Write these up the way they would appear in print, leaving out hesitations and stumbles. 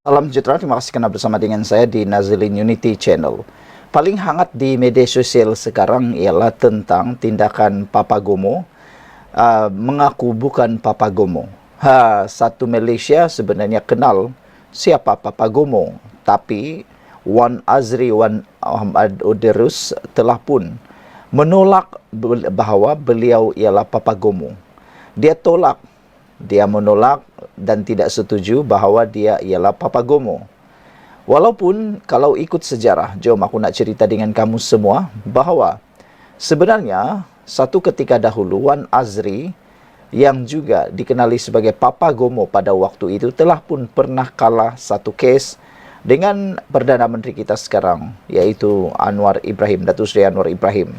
Salam sejahtera, terima kasih karena bersama dengan saya di Nazilin Unity Channel. Paling hangat di media sosial sekarang ialah tentang tindakan Papa Gomo mengaku bukan Papa Gomo. Satu Malaysia sebenarnya kenal siapa Papa Gomo, tapi Wan Azri Wan Ahmad Oderus telah pun menolak bahawa beliau ialah Papa Gomo. Dia tolak, dia menolak dan tidak setuju bahawa dia ialah Papa Gomo. Walaupun kalau ikut sejarah, jom aku nak cerita dengan kamu semua bahawa sebenarnya satu ketika dahulu Wan Azri yang juga dikenali sebagai Papa Gomo pada waktu itu telah pun pernah kalah satu kes dengan Perdana Menteri kita sekarang, yaitu Anwar Ibrahim, Datuk Seri Anwar Ibrahim.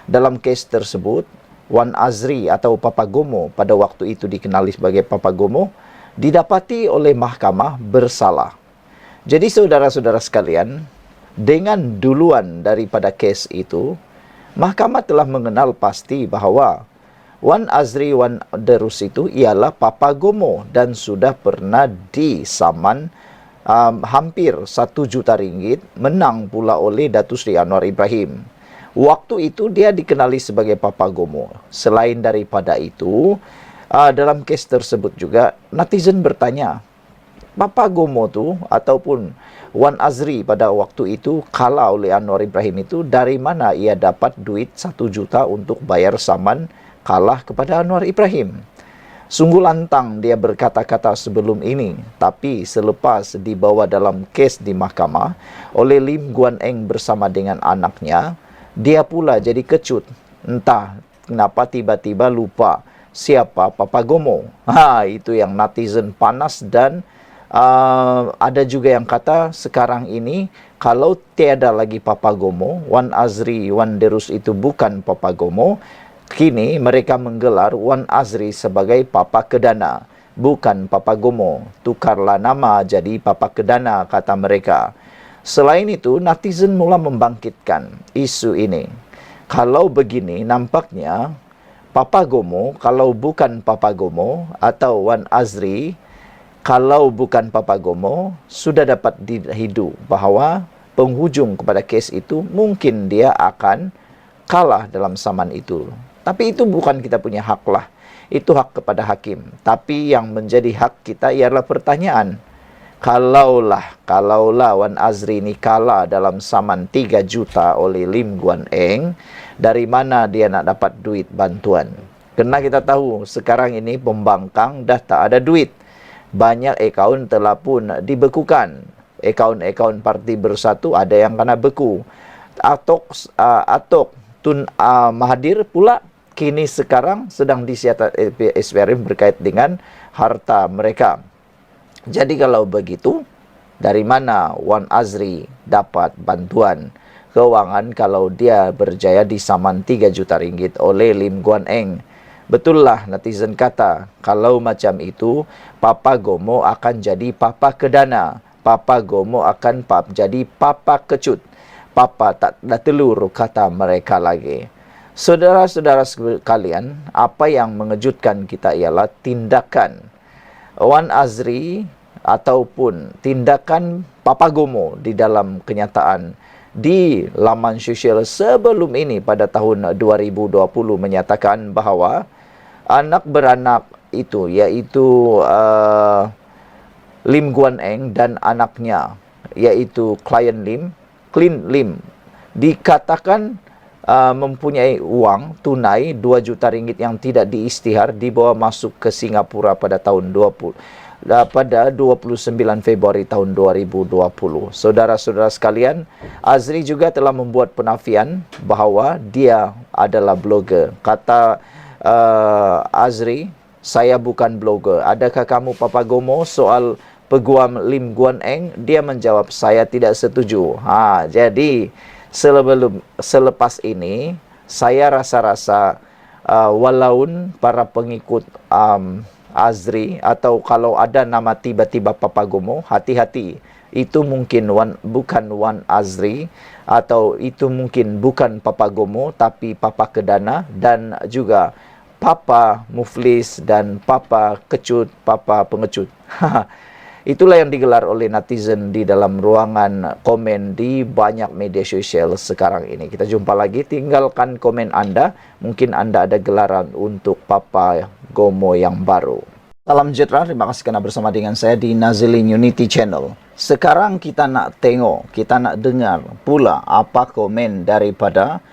Dalam kes tersebut, Wan Azri atau Papa Gomo pada waktu itu dikenali sebagai Papa Gomo didapati oleh mahkamah bersalah. Jadi saudara-saudara sekalian, dengan duluan daripada kes itu, mahkamah telah mengenal pasti bahawa Wan Azri Wan Derus itu ialah Papa Gomo dan sudah pernah disaman hampir 1 juta ringgit, menang pula oleh Datuk Seri Anwar Ibrahim. Waktu itu dia dikenali sebagai Papa Gomo. Selain daripada itu, dalam kes tersebut juga netizen bertanya, Papa Gomo tu ataupun Wan Azri pada waktu itu kalah oleh Anwar Ibrahim itu, dari mana ia dapat duit 1 juta untuk bayar saman kalah kepada Anwar Ibrahim? Sungguh lantang dia berkata-kata sebelum ini, tapi selepas dibawa dalam kes di mahkamah oleh Lim Guan Eng bersama dengan anaknya, dia pula jadi kecut. Entah kenapa tiba-tiba lupa siapa Papa Gomo. Itu yang netizen panas. Dan ada juga yang kata sekarang ini kalau tiada lagi Papa Gomo, Wan Azri Wan Derus itu bukan Papa Gomo, kini mereka menggelar Wan Azri sebagai Papa Kedana, bukan Papa Gomo. Tukarlah nama jadi Papa Kedana, kata mereka. Selain itu, netizen mula membangkitkan isu ini. Kalau begini, nampaknya Papa Gomo, kalau bukan Papa Gomo, atau Wan Azri, kalau bukan Papa Gomo, sudah dapat dihidu bahawa penghujung kepada kes itu mungkin dia akan kalah dalam saman itu. Tapi itu bukan kita punya hak lah. Itu hak kepada hakim. Tapi yang menjadi hak kita ialah pertanyaan. Kalaulah Wan Azri ni kalah dalam saman 3 juta oleh Lim Guan Eng, dari mana dia nak dapat duit bantuan? Kerana kita tahu sekarang ini pembangkang dah tak ada duit. Banyak akaun telah pun dibekukan. Akaun-akaun Parti Bersatu ada yang kena beku. Atok Tun Mahathir pula kini sekarang sedang disiasat SPRM berkait dengan harta mereka. Jadi kalau begitu, dari mana Wan Azri dapat bantuan keuangan kalau dia berjaya disaman 3 juta ringgit oleh Lim Guan Eng? Betullah netizen kata, kalau macam itu, Papa Gomo akan jadi Papa Kedana. Papa Gomo akan jadi Papa Kecut. Papa tak ada telur, kata mereka lagi. Saudara-saudara sekalian, apa yang mengejutkan kita ialah tindakan Wan Azri ataupun tindakan Papa Gomo di dalam kenyataan di laman sosial sebelum ini pada tahun 2020 menyatakan bahawa anak beranak itu, iaitu Lim Guan Eng dan anaknya, iaitu Clin Lim, dikatakan mempunyai uang tunai 2 juta ringgit yang tidak diisytihar dibawa masuk ke Singapura pada tahun 29 Februari tahun 2020. Saudara-saudara sekalian, Azri juga telah membuat penafian bahawa dia adalah blogger. Kata Azri, saya bukan blogger. Adakah kamu Papa Gomo soal peguam Lim Guan Eng? Dia menjawab, saya tidak setuju. Jadi selepas ini, saya rasa-rasa walaupun para pengikut Azri, atau kalau ada nama tiba-tiba Papa Gomo, hati-hati. Itu mungkin bukan Wan Azri, atau itu mungkin bukan Papa Gomo, tapi Papa Kedana, dan juga Papa Muflis dan Papa Kecut, Papa Pengecut. Itulah yang digelar oleh netizen di dalam ruangan komen di banyak media sosial sekarang ini. Kita jumpa lagi, tinggalkan komen Anda. Mungkin Anda ada gelaran untuk Papa Gomo yang baru. Salam sejahtera, terima kasih karena bersama dengan saya di Nazilin Unity Channel. Sekarang kita nak tengok, kita nak dengar pula apa komen daripada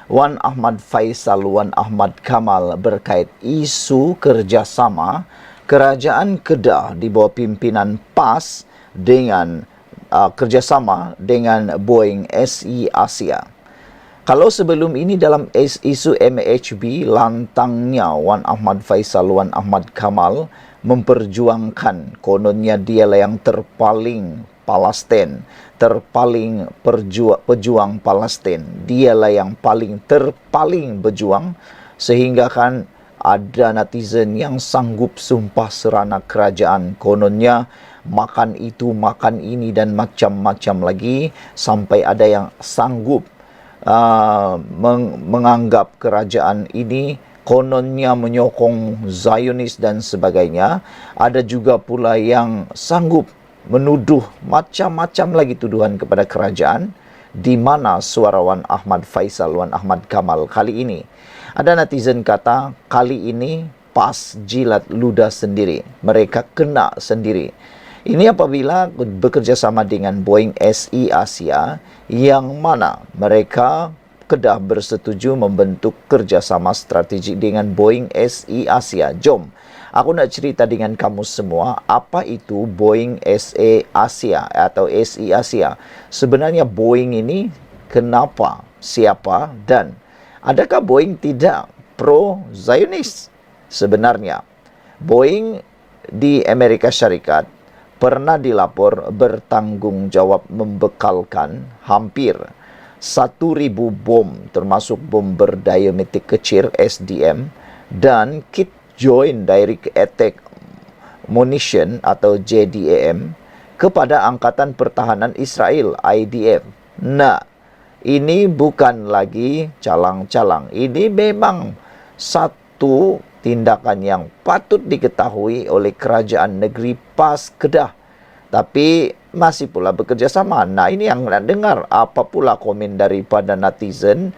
Wan Ahmad Faisal, Wan Ahmad Kamal berkait isu kerjasama Kerajaan Kedah di bawah pimpinan PAS dengan kerjasama dengan Boeing SE Asia. Kalau sebelum ini dalam isu MHB, lantangnya Wan Ahmad Faisal, Wan Ahmad Kamal memperjuangkan, kononnya dialah yang terpaling Palestin, terpaling pejuang Palestin. Dialah yang terpaling berjuang, sehingga kan ada netizen yang sanggup sumpah serana kerajaan. Kononnya makan itu, makan ini dan macam-macam lagi. Sampai ada yang sanggup menganggap kerajaan ini kononnya menyokong Zionis dan sebagainya. Ada juga pula yang sanggup menuduh macam-macam lagi tuduhan kepada kerajaan. Di mana suara Wan Ahmad Faisal, Wan Ahmad Kamal kali ini? Ada netizen kata, kali ini PAS jilat ludah sendiri. Mereka kena sendiri. Ini apabila bekerjasama dengan Boeing SE Asia, yang mana mereka Kedah bersetuju membentuk kerjasama strategik dengan Boeing SE Asia. Jom, aku nak cerita dengan kamu semua, apa itu Boeing SE Asia atau SE Asia. Sebenarnya Boeing ini kenapa, siapa, dan adakah Boeing tidak pro-Zionis? Sebenarnya, Boeing di Amerika Syarikat pernah dilapor bertanggung jawab membekalkan hampir 1.000 bom, termasuk bom berdiametik kecil SDM, dan kit Joint Direct Attack Munition atau JDAM kepada Angkatan Pertahanan Israel, IDF. Nah, ini bukan lagi calang-calang. Ini memang satu tindakan yang patut diketahui oleh kerajaan negeri PAS Kedah. Tapi masih pula bekerja sama. Nah, ini yang nak dengar apa pula komen daripada netizen,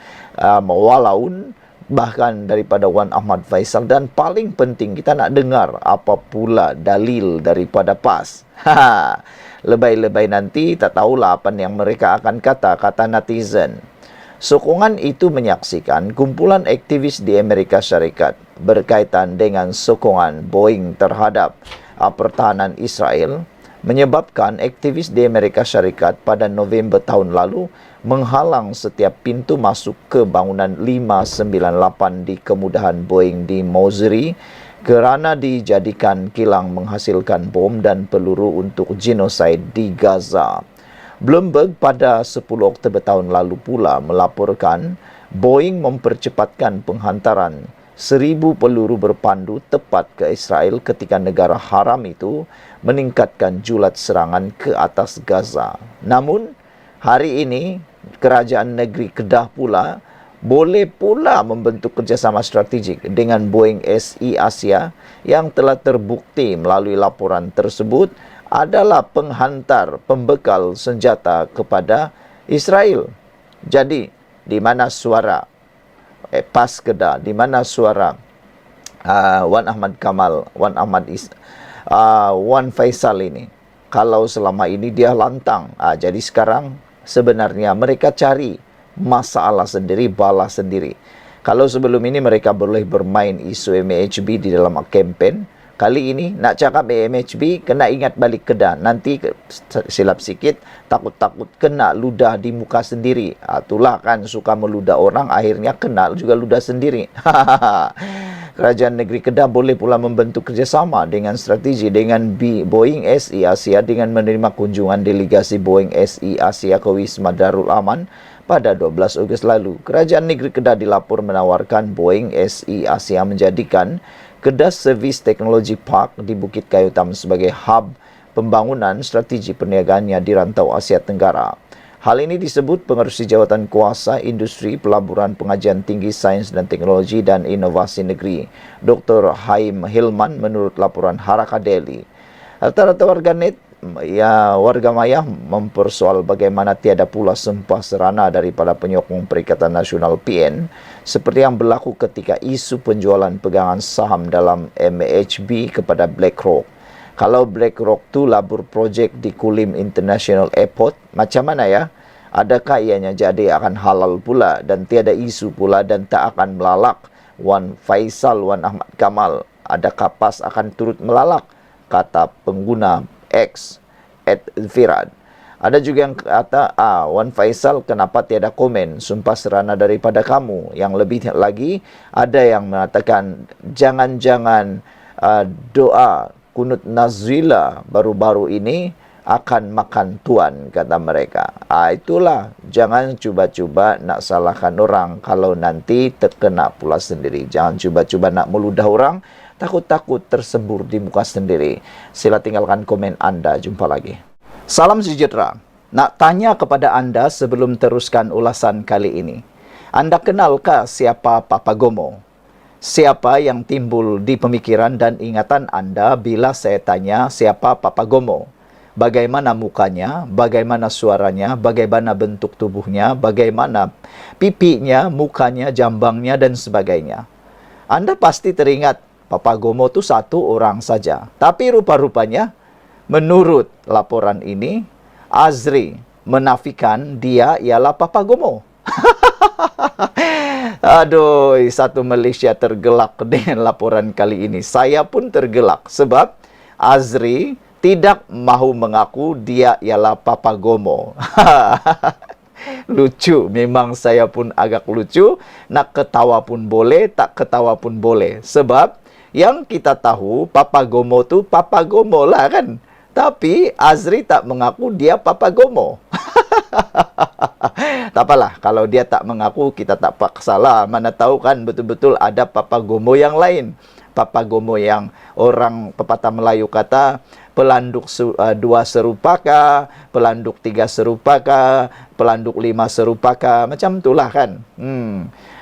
walaupun bahkan daripada Wan Ahmad Faisal. Dan paling penting kita nak dengar apa pula dalil daripada PAS. Lebay-lebay nanti tak tahulah apa yang mereka akan kata netizen. Sokongan itu menyaksikan kumpulan aktivis di Amerika Syarikat berkaitan dengan sokongan Boeing terhadap pertahanan Israel, menyebabkan aktivis di Amerika Syarikat pada November tahun lalu menghalang setiap pintu masuk ke bangunan 598 di kemudahan Boeing di Missouri kerana dijadikan kilang menghasilkan bom dan peluru untuk genosid di Gaza. Bloomberg pada 10 Oktober tahun lalu pula melaporkan Boeing mempercepatkan penghantaran 1,000 peluru berpandu tepat ke Israel ketika negara haram itu meningkatkan julat serangan ke atas Gaza. Namun, hari ini kerajaan negeri Kedah pula boleh pula membentuk kerjasama strategik dengan Boeing SE Asia yang telah terbukti melalui laporan tersebut adalah penghantar pembekal senjata kepada Israel. Jadi, di mana suara PAS Kedah, di mana suara Wan Ahmad Kamal, Wan Faisal ini? Kalau selama ini dia lantang, jadi sekarang sebenarnya mereka cari masalah sendiri, balas sendiri. Kalau sebelum ini mereka boleh bermain isu MHB di dalam kempen, kali ini nak cakap MHB, kena ingat balik Kedah. Nanti silap sikit, takut-takut kena ludah di muka sendiri. Itulah kan suka meludah orang, akhirnya kena juga ludah sendiri. Kerajaan negeri Kedah boleh pula membentuk kerjasama dengan strategi dengan Boeing SE Asia dengan menerima kunjungan delegasi Boeing SE Asia ke Wisma Darul Aman pada 12 Ogos lalu. Kerajaan negeri Kedah dilapor menawarkan Boeing SE Asia menjadikan Kedah Service Technology Park di Bukit Kayu Utama sebagai hub pembangunan strategi perniagaannya di rantau Asia Tenggara. Hal ini disebut Pengerusi Jawatan Kuasa Industri Pelaburan Pengajian Tinggi Sains dan Teknologi dan Inovasi Negeri, Dr. Haim Hilman menurut laporan Haraka Daily. Rata-rata warganet ya warga maya mempersoal bagaimana tiada pula sempah serana daripada penyokong Perikatan Nasional PN seperti yang berlaku ketika isu penjualan pegangan saham dalam MHB kepada BlackRock. Kalau BlackRock tu labur projek di Kulim International Airport, macam mana ya? Adakah ianya jadi akan halal pula dan tiada isu pula dan tak akan melalak? Wan Faisal, Wan Ahmad Kamal, adakah PAS akan turut melalak? Kata pengguna X @Firad. Ada juga yang kata, Wan Faisal kenapa tiada komen, sumpah serana daripada kamu. Yang lebih lagi, ada yang mengatakan, jangan-jangan doa kunut Nazila baru-baru ini akan makan tuan, kata mereka. Itulah, jangan cuba-cuba nak salahkan orang kalau nanti terkena pula sendiri. Jangan cuba-cuba nak meludah orang, takut-takut tersembur di muka sendiri. Sila tinggalkan komen Anda. Jumpa lagi. Salam sejahtera. Nak tanya kepada Anda sebelum teruskan ulasan kali ini. Anda kenalkah siapa Papagomo? Siapa yang timbul di pemikiran dan ingatan Anda bila saya tanya siapa Papagomo? Bagaimana mukanya, bagaimana suaranya, bagaimana bentuk tubuhnya, bagaimana pipinya, mukanya, jambangnya, dan sebagainya. Anda pasti teringat Papagomo itu satu orang saja. Tapi rupa-rupanya, menurut laporan ini, Azri menafikan dia ialah Papagomo. Aduh, satu Malaysia tergelak dengan laporan kali ini. Saya pun tergelak sebab Azri tidak mahu mengaku dia ialah Papagomo. Lucu, memang saya pun agak lucu. Nak ketawa pun boleh, tak ketawa pun boleh. Sebab yang kita tahu Papagomo tu Papagomo lah kan. Tapi Azri tak mengaku dia Papagomo. Tak apalah, kalau dia tak mengaku kita tak paksalah. Mana tahu kan betul-betul ada Papagomo yang lain. Papagomo yang orang pepatah Melayu kata pelanduk 2 serupakah, pelanduk 3 serupakah, pelanduk 5 serupakah, macam itulah kan.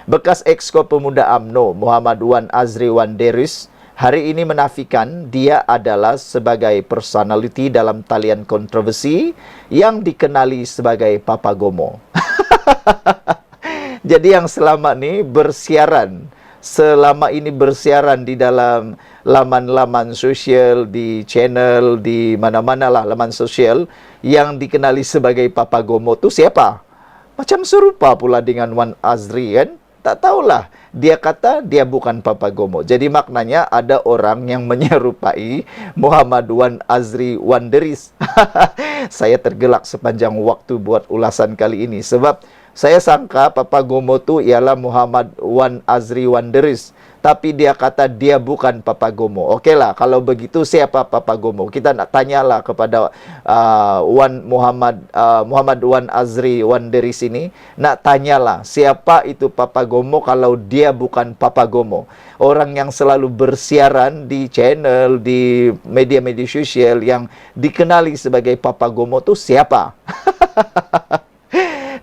Bekas Exco Pemuda UMNO Muhammad Wan Azri Wan Deris hari ini menafikan dia adalah sebagai personality dalam talian kontroversi yang dikenali sebagai Papagomo. Jadi yang selama ini bersiaran di dalam laman-laman sosial, di channel, di mana-mana lah laman sosial yang dikenali sebagai Papagomo tu siapa? Macam serupa pula dengan Wan Azri kan? Tak tahulah. Dia kata dia bukan Papagomo. Jadi maknanya ada orang yang menyerupai Muhammad Wan Azri Wan Deris. Saya tergelak sepanjang waktu buat ulasan kali ini. Sebab saya sangka Papagomo tu ialah Muhammad Wan Azri Wan Deris. Tapi dia kata dia bukan Papagomo. Okeylah, kalau begitu siapa Papagomo? Kita nak tanyalah kepada Muhammad Wan Azri Wan Deris ini. Nak tanyalah siapa itu Papagomo kalau dia bukan Papagomo. Orang yang selalu bersiaran di channel, di media-media sosial yang dikenali sebagai Papagomo tu siapa?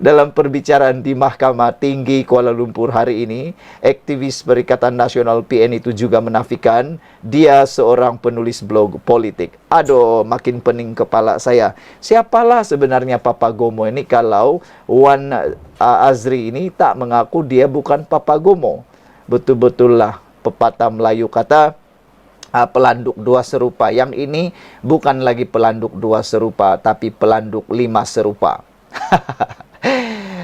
Dalam perbicaraan di Mahkamah Tinggi Kuala Lumpur hari ini, aktivis Perikatan Nasional PN itu juga menafikan dia seorang penulis blog politik. Aduh, makin pening kepala saya. Siapalah sebenarnya Papagomo ini kalau Wan Azri ini tak mengaku dia bukan Papagomo? Betul-betullah pepatah Melayu kata, pelanduk 2 serupa. Yang ini bukan lagi pelanduk 2 serupa, tapi pelanduk 5 serupa.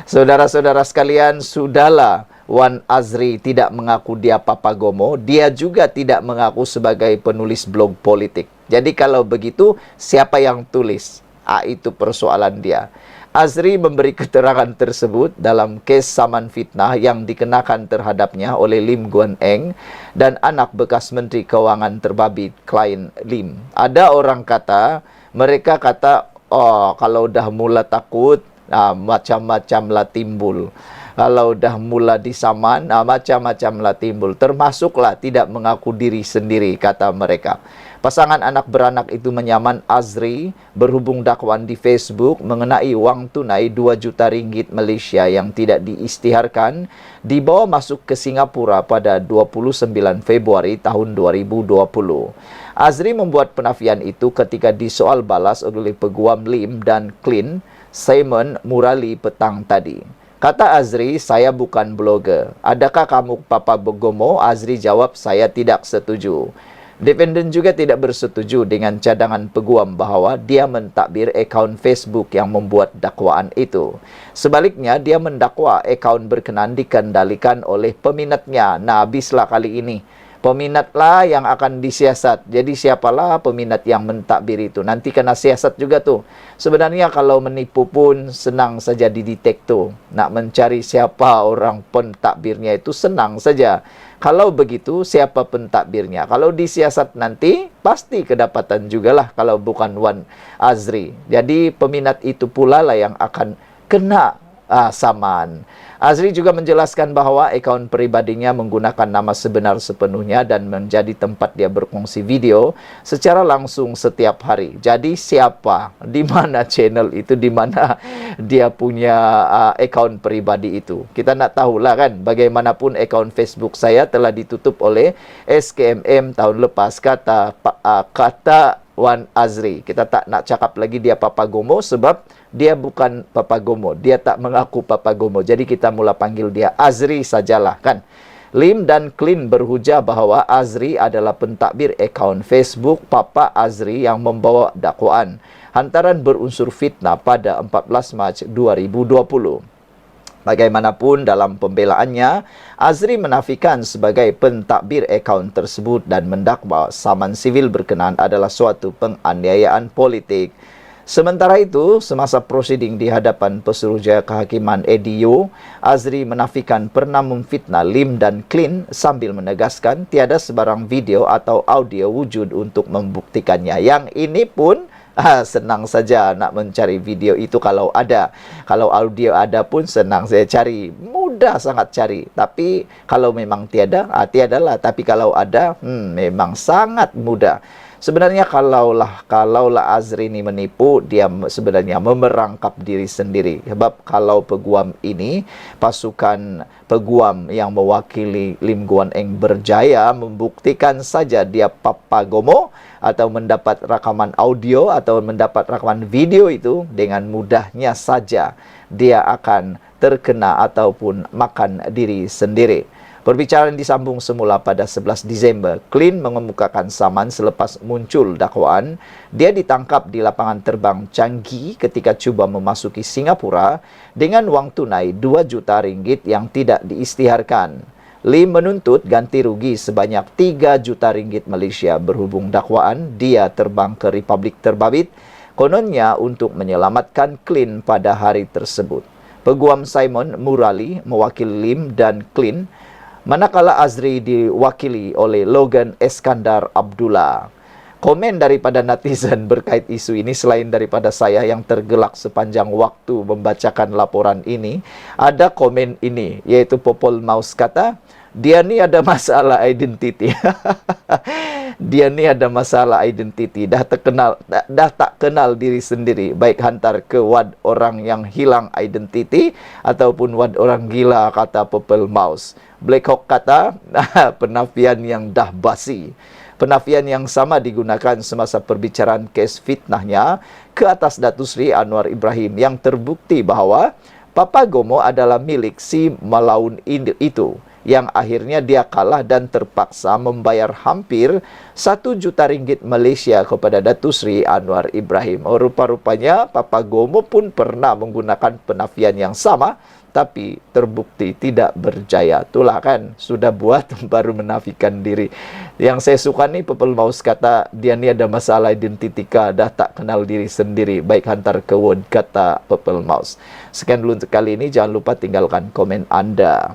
Saudara-saudara sekalian, sudahlah Wan Azri tidak mengaku dia Papagomo, dia juga tidak mengaku sebagai penulis blog politik. Jadi kalau begitu, siapa yang tulis? Itu persoalan dia. Azri memberi keterangan tersebut dalam kes saman fitnah yang dikenakan terhadapnya oleh Lim Guan Eng dan anak bekas Menteri Keuangan terbabit klien Lim. Ada orang kata, mereka kata, oh kalau dah mula takut, macam-macam lah timbul. Kalau dah mula disaman, macam-macam lah timbul. Termasuklah tidak mengaku diri sendiri, kata mereka. Pasangan anak beranak itu menyaman Azri berhubung dakwaan di Facebook mengenai wang tunai 2 juta ringgit Malaysia yang tidak diisytiharkan dibawa masuk ke Singapura pada 29 Februari tahun 2020. Azri membuat penafian itu ketika disoal balas oleh Peguam Lim dan Clean, Simon Murali petang tadi. Kata Azri, saya bukan blogger. Adakah kamu Papa Bogomo? Azri jawab, saya tidak setuju. Defendant juga tidak bersetuju dengan cadangan peguam bahawa dia mentadbir akaun Facebook yang membuat dakwaan itu. Sebaliknya, dia mendakwa akaun berkenaan dikendalikan oleh peminatnya. Nah, habislah kali ini. Peminatlah yang akan disiasat. Jadi siapalah peminat yang mentadbir itu? Nanti kena siasat juga tuh. Sebenarnya kalau menipu pun senang saja didetek tuh. Nak mencari siapa orang pentadbirnya itu senang saja. Kalau begitu, siapa pentadbirnya? Kalau disiasat nanti, pasti kedapatan jugalah kalau bukan Wan Azri. Jadi peminat itu pula lah yang akan kena saman. Azri juga menjelaskan bahawa akaun peribadinya menggunakan nama sebenar sepenuhnya dan menjadi tempat dia berkongsi video secara langsung setiap hari. Jadi siapa, di mana channel itu, di mana dia punya akaun peribadi itu. Kita nak tahulah kan, bagaimanapun akaun Facebook saya telah ditutup oleh SKMM tahun lepas, kata Wan Azri. Kita tak nak cakap lagi dia Papa Gomo sebab dia bukan Papa Gomo. Dia tak mengaku Papa Gomo. Jadi kita mula panggil dia Azri sajalah kan. Lim dan Clean berhujah bahawa Azri adalah pentadbir akaun Facebook Papa Azri yang membawa dakwaan hantaran berunsur fitnah pada 14 Mac 2020. Bagaimanapun dalam pembelaannya, Azri menafikan sebagai pentadbir akaun tersebut dan mendakwa saman sivil berkenaan adalah suatu penganiayaan politik. Sementara itu, semasa prosiding di hadapan Pesuruhjaya Kehakiman Edio, Azri menafikan pernah memfitnah Lim dan Clean sambil menegaskan tiada sebarang video atau audio wujud untuk membuktikannya. Yang ini pun senang saja nak mencari video itu kalau ada. Kalau audio ada pun senang saya cari. Mudah sangat cari. Tapi kalau memang tiada, tiadalah. Tapi kalau ada, memang sangat mudah. Sebenarnya kalaulah Azri ini menipu, dia sebenarnya memerangkap diri sendiri. Sebab kalau peguam ini, pasukan peguam yang mewakili Lim Guan Eng berjaya membuktikan saja dia Papa Gomo atau mendapat rakaman audio atau mendapat rakaman video itu, dengan mudahnya saja dia akan terkena ataupun makan diri sendiri. Perbicaraan disambung semula pada 11 Disember. Clean mengemukakan saman selepas muncul dakwaan. Dia ditangkap di lapangan terbang Changi ketika cuba memasuki Singapura dengan wang tunai 2 juta ringgit yang tidak diisytiharkan. Lim menuntut ganti rugi sebanyak 3 juta ringgit Malaysia berhubung dakwaan dia terbang ke Republik Terbabit, kononnya untuk menyelamatkan Clean pada hari tersebut. Peguam Simon Murali mewakili Lim dan Clean, manakala Azri diwakili oleh Logan Eskandar Abdullah. Komen daripada netizen berkait isu ini selain daripada saya yang tergelak sepanjang waktu membacakan laporan ini, ada komen ini, iaitu Popol Maus kata, dia ni ada masalah identiti. Dia ni ada masalah identiti. Dah tak kenal diri sendiri. Baik hantar ke wad orang yang hilang identiti ataupun wad orang gila, kata Popol Maus. Black Hawk kata, penafian yang dah basi. Penafian yang sama digunakan semasa perbicaraan kes fitnahnya ke atas Datuk Seri Anwar Ibrahim yang terbukti bahawa Papa Gomo adalah milik si Malaun itu, yang akhirnya dia kalah dan terpaksa membayar hampir 1 juta ringgit Malaysia kepada Datuk Seri Anwar Ibrahim. Rupa-rupanya Papa Gomo pun pernah menggunakan penafian yang sama, tapi terbukti tidak berjaya. Itulah kan, sudah buat baru menafikan diri. Yang saya suka ni Popol Maus kata, dia ni ada masalah identitika, dah tak kenal diri sendiri. Baik hantar ke word, kata Popol Maus. Sekian dulu untuk kali ini, jangan lupa tinggalkan komen anda.